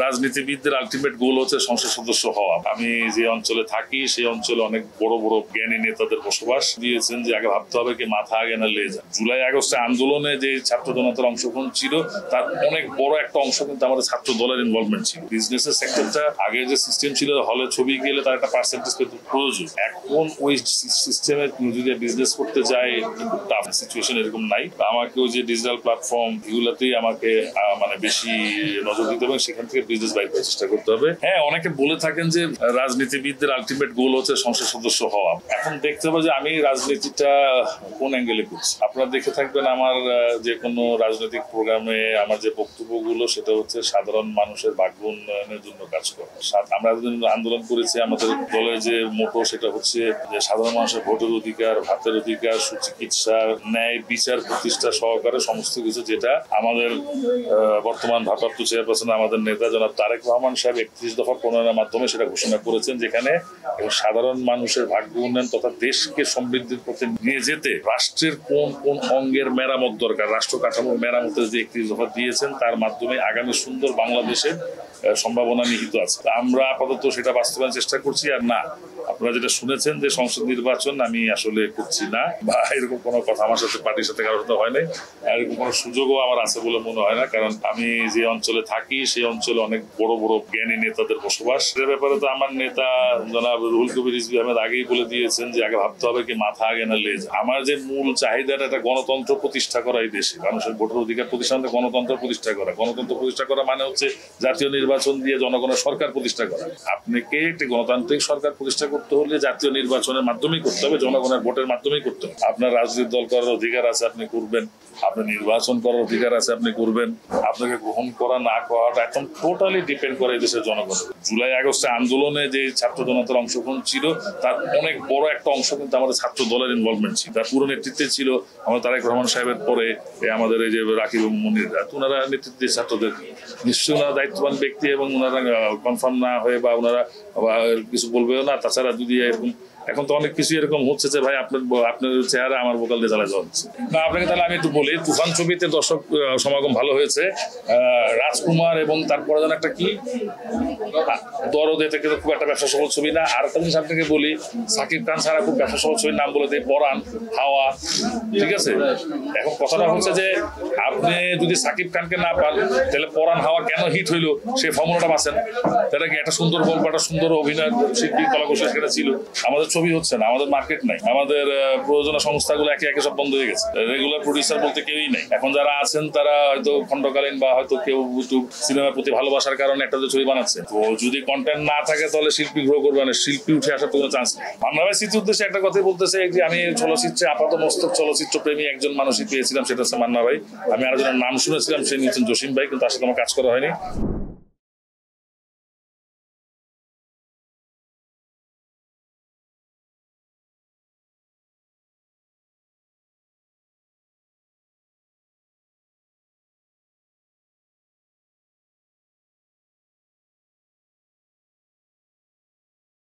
রাজনীতিবিদদের ultimate goal হচ্ছে সংসদ সদস্য হওয়া। আমি যে অঞ্চলে থাকি সেই অঞ্চলে অনেক বড় বড় জ্ঞানী নেতাদের বসবাস দিয়েছেন যে আগে ভাবতে হবে কি মাথা আগে না লেজা। জুলাই আগস্টে আন্দোলনে যে ছাত্র জনতার অংশগ্রহণ ছিল তার অনেক বড় একটা অংশ কিন্তু আমাদের ছাত্র দলের ইনভলভমেন্ট ছিল। বিজনেসের সেক্টরটা আগে যে সিস্টেম ছিল হলে ছবি গেলে তার একটা পার্সেন্টেজ পেতে প্রয়োজন। এখন ওই সিস্টেমে যদি বিজনেস করতে যায় টাফ সিচুয়েশন এরকম নাই। আমাকেও যে ডিজিটাল প্ল্যাটফর্ম এগুলাতেই আমাকে মানে বেশি নজর দিতে হবে, সেখান থেকে বিজনেস বাইর করার চেষ্টা করতে হবে। হ্যাঁ, অনেকে বলে থাকেন যে রাজনীতিবিদদের আলটিমেট গোল হচ্ছে সংসদ সদস্য হওয়া। এখন দেখতে হবে যে আমি রাজনীতিটা কোন অ্যাঙ্গেলে করছি। আপনারা দেখে থাকবেন আমার যে কোনো রাজনৈতিক প্রোগ্রামে আমার যে বক্তব্যগুলো সেটা হচ্ছে সাধারণ মানুষের ভাগ্য উন্নয়নের জন্য কাজ করা। আমরা আন্দোলন করেছি, আমাদের দলের যে মোটো সেটা হচ্ছে যে সাধারণ মানুষের ভোটের অধিকার, ভাতের অধিকার, সুচিকিৎসা, ন্যায় বিচার প্রতিষ্ঠা সহকারে সমস্ত কিছু, যেটা আমাদের বর্তমান ভারপ্রাপ্ত চেয়ারপারসন আমাদের নেতা জনাব তারেক রহমান সাহেব 31 দফা প্রণয়নের মাধ্যমে সেটা ঘোষণা করেছেন, যেখানে সাধারণ মানুষের ভাগ্য উন্নয়ন তথা দেশকে সমৃদ্ধির পথে নিয়ে যেতে রাষ্ট্রের কোন কোন অঙ্গের মেরামত দরকার, রাষ্ট্র কাঠামোর মেরামতের যে 31 দফা দিয়েছেন তার মাধ্যমে আগামী সুন্দর বাংলাদেশের সম্ভাবনা নিহিত আছে। আমরা আপাতত সেটা বাস্তবায়নের চেষ্টা করছি। আর না, আপনারা যেটা শুনেছেন যে সংসদ নির্বাচন আমি আসলে করছি না বা এরকম কোনো কথা আমার সাথে পার্টির সাথে কারোর সাথে হয় নাই, এরকম কোনো সুযোগও আমার আছে বলে মনে হয় না। কারণ আমি যে অঞ্চলে থাকি সেই অঞ্চলে অনেক বড় বড় জ্ঞানী নেতাদের বসবাস। এর ব্যাপারে তো আমার নেতা জনাব রুহুল কবির রিজভী আহমেদ আগেই বলে দিয়েছেন যে আগে ভাবতে হবে কি মাথা আগে না লেজ। আমার যে মূল চাহিদাটা একটা গণতন্ত্র প্রতিষ্ঠা করা এই দেশে, মানুষের ভোটের অধিকার প্রতিষ্ঠা, গণতন্ত্র প্রতিষ্ঠা করা। গণতন্ত্র প্রতিষ্ঠা করা মানে হচ্ছে জাতীয় নির্বাচন দিয়ে জনগণের সরকার প্রতিষ্ঠা করা। আপনাকে একটি গণতান্ত্রিক সরকার প্রতিষ্ঠা করতে হলে জাতীয় নির্বাচনের মাধ্যমেই করতে হবে, জনগণের ভোটের মাধ্যমেই করতে হবে। আপনার রাজনৈতিক দল করার অধিকার আছে, আপনি করবেন। আপনার নির্বাচন করার অধিকার আছে, আপনি করবেন। আপনাকে গ্রহণ করা না করাটা একদম টোটালি ডিপেন্ড করে দেশের জনগণ। জুলাই আগস্টে আন্দোলনে যে ছাত্র জনতার অংশগ্রহণ ছিল তার অনেক বড় একটা অংশ কিন্তু আমাদের ছাত্র দলের ইনভলভমেন্ট ছিল। তার পুরো নেতৃত্বে ছিল আমাদের তারেক রহমান সাহেবের পরে আমাদের এই যে রাকিব এবং মনিররা, ওনারা নেতৃত্বে ছাত্রদের নিশ্চয়ই ওনারা দায়িত্ববান ব্যক্তি এবং ওনারা কনফার্ম না হয়ে বা ওনারা কিছু বলবেও না। তাছাড়া যদি এরকম এখন তো অনেক কিছু এরকম হচ্ছে যে ভাই আপনার চেহারা আমার বোকাল দিয়ে জ্বালা যাওয়া হচ্ছে না। আপনাকে তাহলে আমি একটু বলি, তুফান ছবিতে দর্শক সমাগম ভালো হয়েছে। রাজকুমার এবং তারপরে যেন একটা কি দরদ, এটা কিন্তু খুব একটা ব্যবসা সফল ছবি না। আর একটা জিনিস আপনাকে বলি, সাকিব খান ছাড়া খুব ব্যবসা সফল ছবির নাম বলে দেয় পরাণ, হাওয়া, ঠিক আছে? এখন কথাটা হচ্ছে যে আপনি যদি সাকিব খানকে না পান তাহলে পরাণ হাওয়া কেন হিট হইলো সেই ফর্মুলাটা পাচ্ছেন। সেটা কি একটা সুন্দর গল্প, একটা সুন্দর অভিনয় শিল্পী কলাকুশলী সেখানে ছিল। আমাদের ছবি হচ্ছে না, আমাদের মার্কেট নাই, আমাদের প্রযোজনা সংস্থাগুলো একে একে সব বন্ধ হয়ে গেছে। রেগুলার প্রডিউসার বলতে কেউই নাই। এখন যারা আছেন তারা হয়তো খণ্ডকালীন বা হয়তো কেউ সিনেমার প্রতি ভালোবাসার কারণে একটা ছবি বানাচ্ছে। তো যদি কন্টেন্ট না থাকে তাহলে শিল্পী গ্রো করবে না, শিল্পী উঠে আসার কোনো চান্স নেই। মান্না ভাই স্মৃতি উদ্দেশ্যে একটা কথাই বলতেছে যে আমি চলচ্চিত্রে আপাত মস্তক চলচ্চিত্র প্রেমী একজন মানুষই পেয়েছিলাম, সেটা হচ্ছে মান্না ভাই। আমি আরেকজনের নাম শুনেছিলাম, সে নিচ্ছেন জসিম ভাই, কিন্তু আসলে আমার কাজ করা হয়নি।